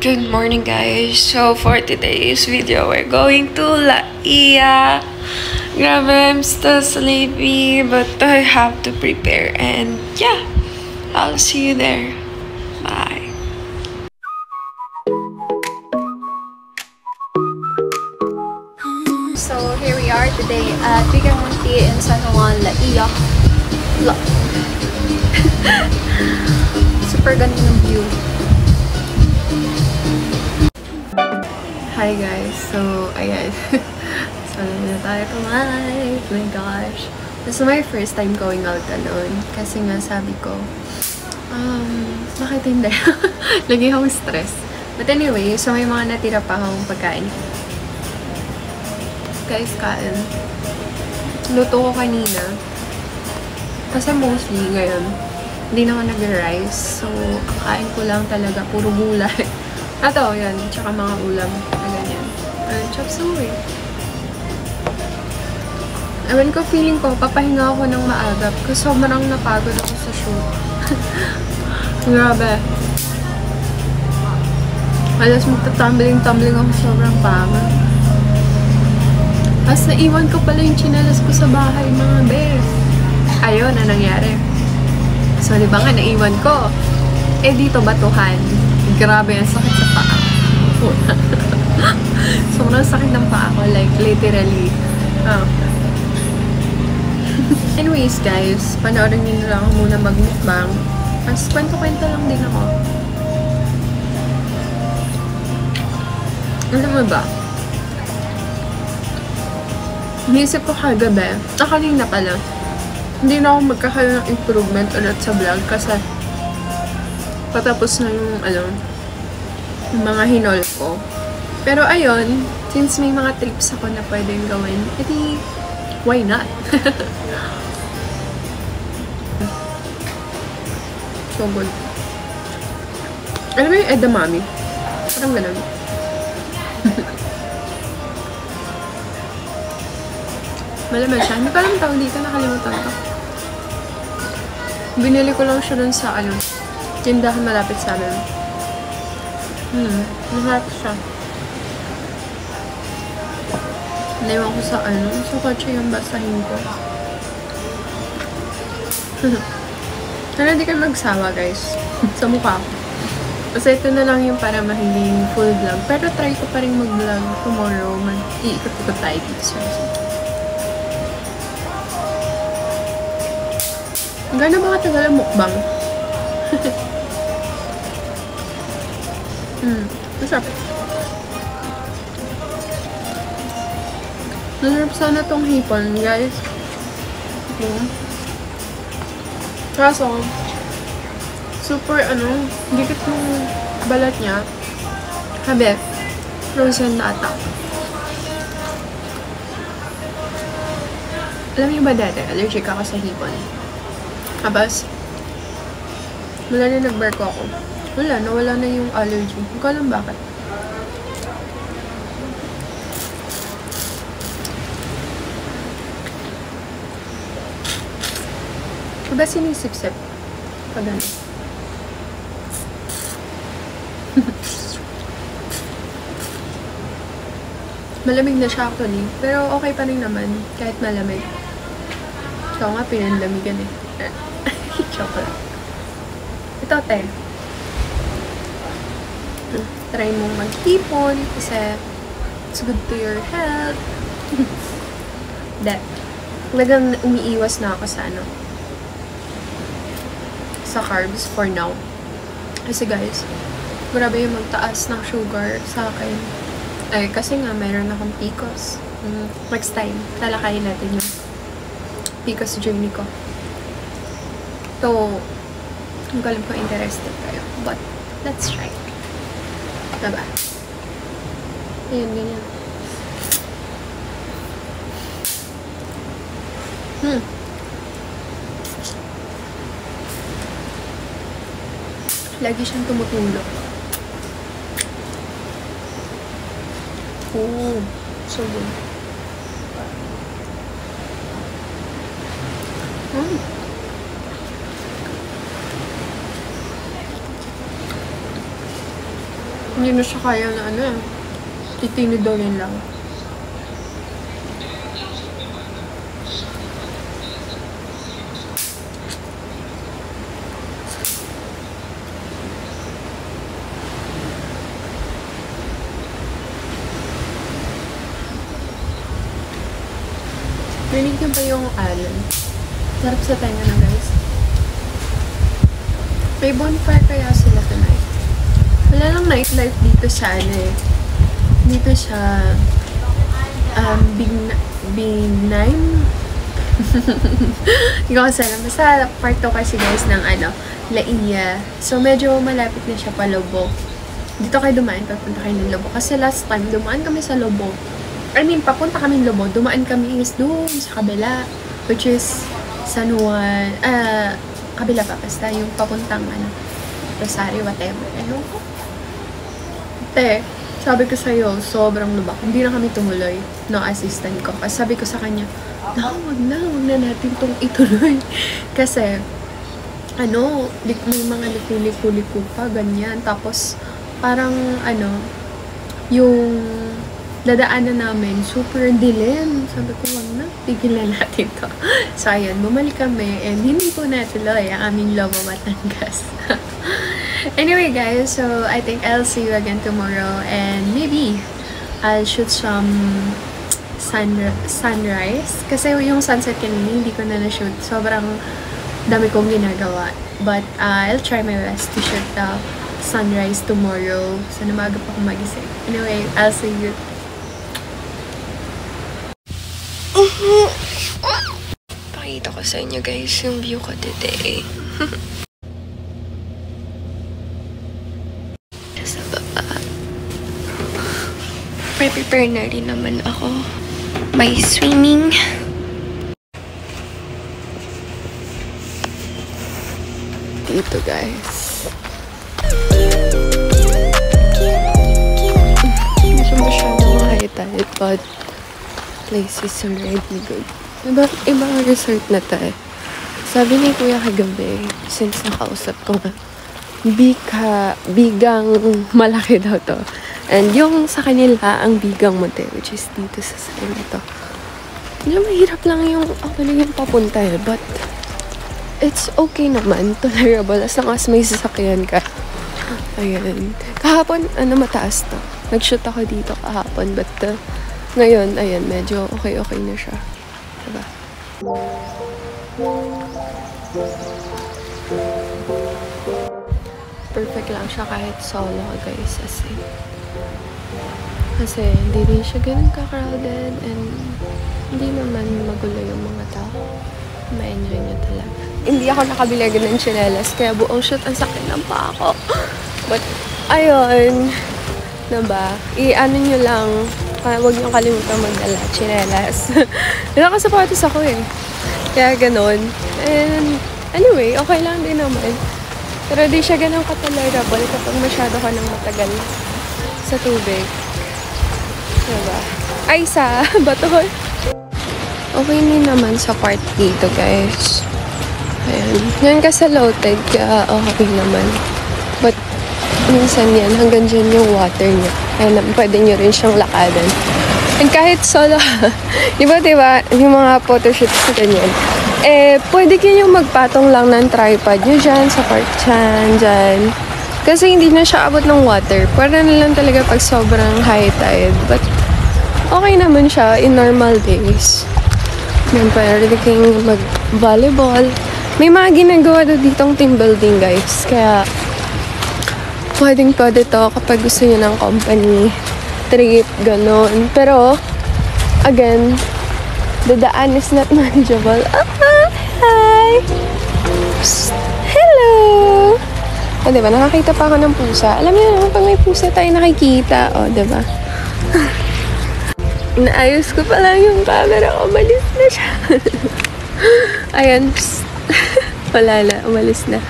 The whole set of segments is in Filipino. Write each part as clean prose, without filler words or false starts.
Good morning, guys. So, for today's video, we're going to La Ia. Grabe, I'm still sleepy, but I have to prepare. And yeah, I'll see you there. Bye. So, here we are today at Bigger Monte in San Juan, La Ia. Super ganda ng view. Hi guys, so ayan. So na tayo kumain. Oh my gosh. This is my first time going out alone. Kasi nga sabi ko, bakit hindi? Lagi akong stress. But anyway, so may mga natira pa akong pagkain. Guys, kain. Luto ko kanina. Kasi mostly ngayon, hindi na ako nag-rice. So, kain ko lang talaga, puro gulay. Ato, yan. Tsaka mga ulam na ganyan. Chop suey. Ewan ko, feeling ko, papahinga ako ng maaga. Kasi sobrang napagod ako sa shoot. Grabe. Alas magtatumbling-tumbling ako, sobrang pagod. Tapos naiwan ko pala yung chinelas ko sa bahay, mga bes. Ayun, na nangyari. So, di ba nga, naiwan ko. Eh, dito batuhan. Grabe, ang sakit sa paa. Sobrang sakit ng paa ko, like, literally. Anyways, guys, panoorin nyo lang ako muna mag-mukbang. Mas kwento-kwento lang din ako. Alam mo ba? Naisip ko kagabi, kanina pala, hindi na ako magkakaroon ng improvement ulit sa vlog kasi patapos na yung mga hinol ko. Pero ayun, since may mga trips ako na pwedeng gawin, edi why not? So good. Alam mo yung edamame? Parang ganun. Malaman siya. Hindi ko alam tawag dito. Nakalimutan ko. Binili ko lang siya dun sa tindahan malapit sa amin. Masarap siya. Naiwan ko sa sa kotse yung basahin ko. Sana di kayo magsawa, guys. Sa mukha ko. Kasi ito na lang yung para mahinding full vlog. Pero try ko pa rin mag-vlog tomorrow. Iikot-ikot tayo dito sa gano'n ba katagal ang mukbang? Masarap. Masarap sana tong hipon, guys. Kaso, super dikit ng balat niya. Habi, frozen na ata. Alam niyo ba dati, allergic ako sa hipon. Habas, wala na nag-barko ako. Nawala na yung allergy. Hindi ko alam bakit. Diba sinisip-sip? Pag ano. Malamig na siya actually. Pero okay pa rin naman. Kahit malamig. Ikaw nga, pinanlamigan eh. Chocolate. Ito, te. Try mong magtipon kasi it's good to your health. That. Talagang umiiwas na ako sa sa carbs for now. Kasi guys, grabe yung magtaas ng sugar sa akin. Kasi nga, mayroon akong PCOS. Next time, talakayin natin yung PCOS journey ko. So, hindi ko alam kung interested kayo. But, let's try. Diba? Ayan, ganyan. Lagi siyang tumutulog. Oh, so good. Hindi na siya kaya na ano eh. Titinidolin lang. Rinig niyo ba yung alon? Sarap sa tenga na, guys. May bonfire kaya sila tonight. Wala lang nightlife dito sa ano eh. Dito sa B9. Hindi ko kasi alam. Basta part 2 kasi guys ng ano, La Ia. So medyo malapit na siya pa Lobo. Dito kayo dumaan, papunta kayo ng Lobo. Kasi last time, dumaan kami sa Lobo. I mean, papunta kami ng Lobo. Dumaan kami is doon sa kabila. Which is San Juan. Kabila pa. Basta yung papuntang ano, Rosario, whatever. Ano ko? Te, sabi ko sa'yo, sobrang lubak. Hindi na kami tumuloy ng assistant ko. Kasi sabi ko sa kanya, wag na natin itong ituloy. Kasi, ano, may mga liku-liku pa, ganyan. Tapos, parang, ano, yung dadaanan namin, super dilim. Sabi ko, wag na, tigilan natin to. So, ayun, bumalik kami, and hindi po natuloy ang aming Lobo Batangas. Anyway, guys, so I think I'll see you again tomorrow, and maybe I'll shoot some sunrise. Kasi yung sunset kanina, hindi ko na na-shoot. Sobrang dami kong ginagawa. But I'll try my best to shoot the sunrise tomorrow. Sana maaga pa akong magising. Anyway, I'll see you. Pakita ko sa inyo guys yung view ko today. Sa baba. Prepare na rin naman ako. May swimming. Dito guys. Hindi siya masyadong high tide, but place is already good. Ibang resort na to eh. Sabi ni Kuya kagabi, since nakausap ko nga, bigang malaki daw to. And yung sa kanila, ang bigang motel, which is dito sa side na to. Yung mahirap lang yung yung papunta eh, but it's okay naman, tolerable, as long as may sasakyan ka. Ayan. Kahapon, mataas to. Nag-shoot ako dito kahapon, but ngayon, ayan, medyo okay na siya. Diba? Perfect lang siya kahit solo ka guys, kasi hindi rin siya ganun ka-crowded, and hindi naman magulo yung mga tao. Ma-enjoy nyo talaga. Hindi ako nakabili agad ng tsinelas, kaya buong shoot ang sakit ng paa ko. But, ayun, diba? I-ano nyo lang, huwag nyo kalimutan magdala, tsinelas. Nakasapatos ako eh. Kaya ganun. And, anyway, okay lang din naman. Pero di siya ganun ka-tolerable kapag masyado ka nang matagal sa tubig. Diba? Ay, sa baton. Okay din naman sa part dito, guys. Ayan. Yan kasi low tide, kaya okay naman. But, minsan yan, hanggang dyan yung water niya. Kaya pwede nyo rin siyang lakadan. And kahit solo, diba, yung mga photoshoot sa ganyan, pwede kayong magpatong lang ng tripod nyo dyan, sa part dyan. Kasi hindi na siya abot ng water. Pwede na lang talaga pag sobrang high tide. But, okay naman siya in normal days. Then, pwede kayong mag-volleyball. May mga ginagawa na ditong team building, guys. Kaya, pwede to kapag gusto nyo ng company trip, ganon. Pero, again, the daan is not manageable. Hi! Psst. Hello! O, diba? Nakakita pa ako ng pusa. Alam niyo naman, pag may pusa tayo nakikita. O, diba? Inaayos ko pa lang yung camera. Umalis na siya. Ayan. Wala na. Umalis na.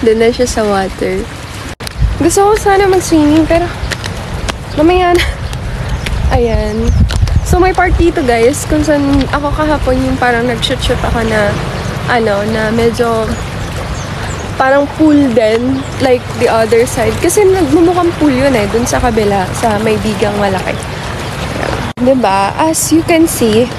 Doon na siya sa water. Gusto ko sana mag-swimming, pero mamaya na. Ayan. So, may part dito, guys, kung saan ako kahapon yung parang nag-shoot ako na, na medyo parang pool din, like the other side. Kasi nagmumukhang pool yun eh, dun sa kabila, sa may bigang malaki. Diba? As you can see,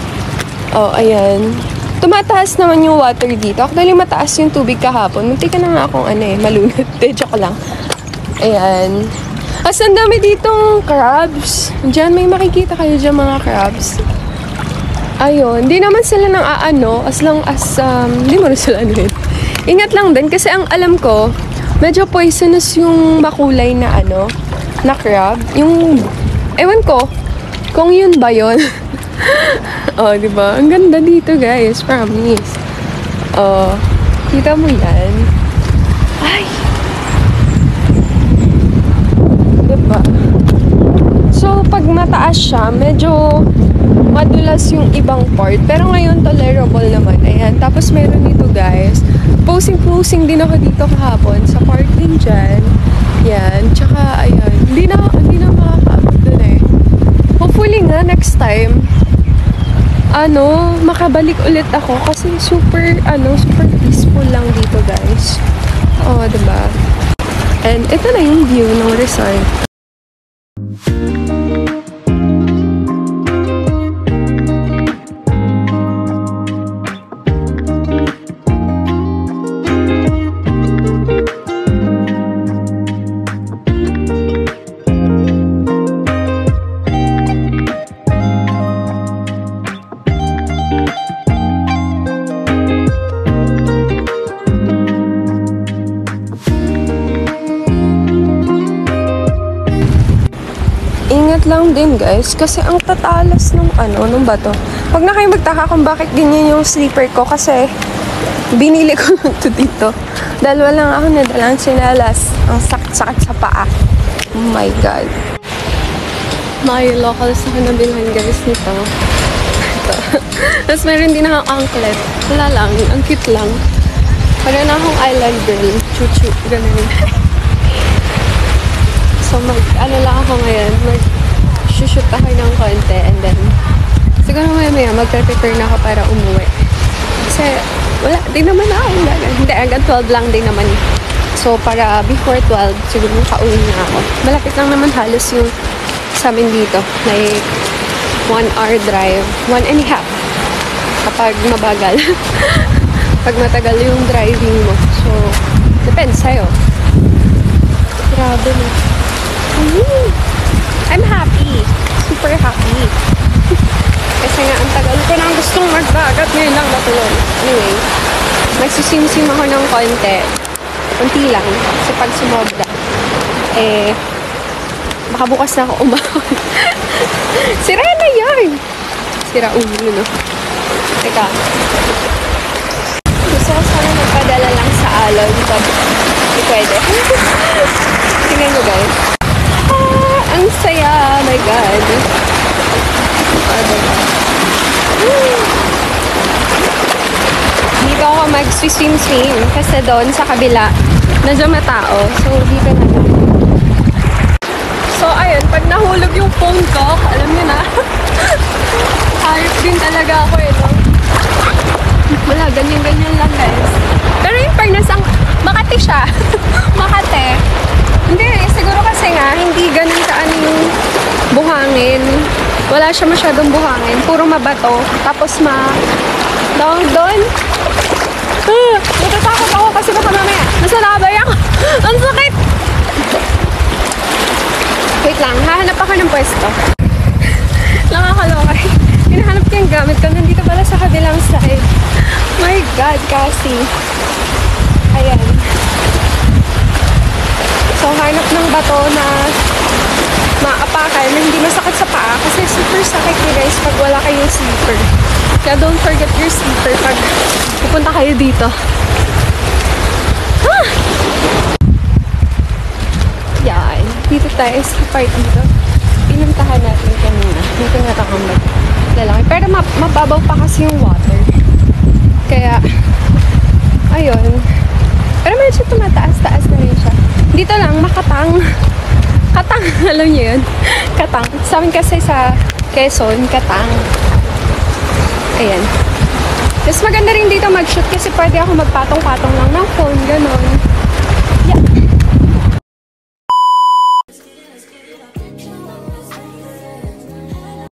oh, ayan. Tumataas naman yung water dito. Actually, mataas yung tubig kahapon. Munti ka na nga akong malunod. Joke lang. Ayan. As ang dami ditong crabs. Diyan, may makikita kayo dyan mga crabs. Ayun. Hindi naman sila nang as long as, hindi mo rin sila anuhin. Ingat lang din kasi ang alam ko, medyo poisonous yung makulay na na crab. Yung, ewan ko, kung yun ba yun? Oh, diba? Ang ganda dito, guys. Promise. Oh, kita mo yan. Ay! Diba? So, pag mataas siya, medyo madulas yung ibang part. Pero ngayon, tolerable naman. Ayan. Tapos, meron dito, guys. Posing din ako dito kahapon sa park din dyan. Yan. Tsaka, ayan. Hindi na makakaabot dun eh. Hopefully nga, next time, makabalik ulit ako kasi super peaceful lang dito, guys. Oh, diba? And ito na yung view ng resort. Ingat lang din, guys, kasi ang tatalas ng nung bato. Huwag na kayo magtaka kung bakit ganyan yung sleeper ko kasi binili ko lang to dito. Dalawa lang ako nadalang sinalas. Ang sakit-sakit sa paa. Oh my God. May locals ako nabilhan, guys, nito. Ito. Tapos meron din akong anklet. Wala lang. Ang cute lang. Para na akong island girl. Chuchu. Ganun. So, lang ako ngayon, mag-shoot ako ng konti and then, siguro maya magpe-prepare na ako para umuwi. Kasi, wala, di naman ako. Hindi, hanggang 12 lang din naman. So, para before 12, siguro makauwi na ako. Malapit lang naman halos yung sa amin dito. Like, 1 hour drive, 1.5 kapag mabagal. Pag matagal yung driving mo. So, depends sa'yo. Grabe na. I'm happy. Super happy. Kasi nga, ang tagal ko nang gustong magbagat. Ngayon lang natuloy. Anyway, magsisimsim ako ng konti. Kunti lang. Kasi pag sumobra, baka bukas na ako umahon. Sira na yan! Sira ulo, no? Teka. Gusto ko sana magpadala lang sa alon. Hindi pwede. Tingnan nyo, guys. Ang saya! Oh my God! Dito ako mag-swim kasi doon sa kabila medyo matao. So, dito na lang. So, ayun. Pag nahulog yung phone ko, alam niyo na. Hayop din talaga ako no? Wala, ganyan-ganyan lang, guys. Pero yung fairness, Makati siya. Makati. Hindi, siguro kasi nga, hindi ganun yung buhangin. Wala siya masyadong buhangin. Puro mabato. Tapos doon. Natatakot ako kasi baka mamaya nasalabay ako. Ang sakit! Wait lang, hahanap ako ng pwesto. Nakakaloka. Hinahanap ko yung gamit ko. Nandito pala sa kabilang side. My God, kasi. Ayan. So, hanap ng bato na maapakan na hindi masakit sa paa kasi super sakit niya, guys, pag wala kayong sleeper. Kaya don't forget your sleeper pag pupunta kayo dito. Yan. Dito tayo sa part dito. Pinuntahan natin kanina. Dito na ang lalaki. Pero mababaw pa kasi yung water. Kaya, ayun. Pero medyo tumataas-taas na rin siya. Dito lang, makatang. Katang, alam niyo yun? Katang. Sa amin kasi sa Quezon, Katang. Ayan. Tapos maganda rin dito mag-shoot kasi pwede ako magpatong-patong lang ng phone, gano'n.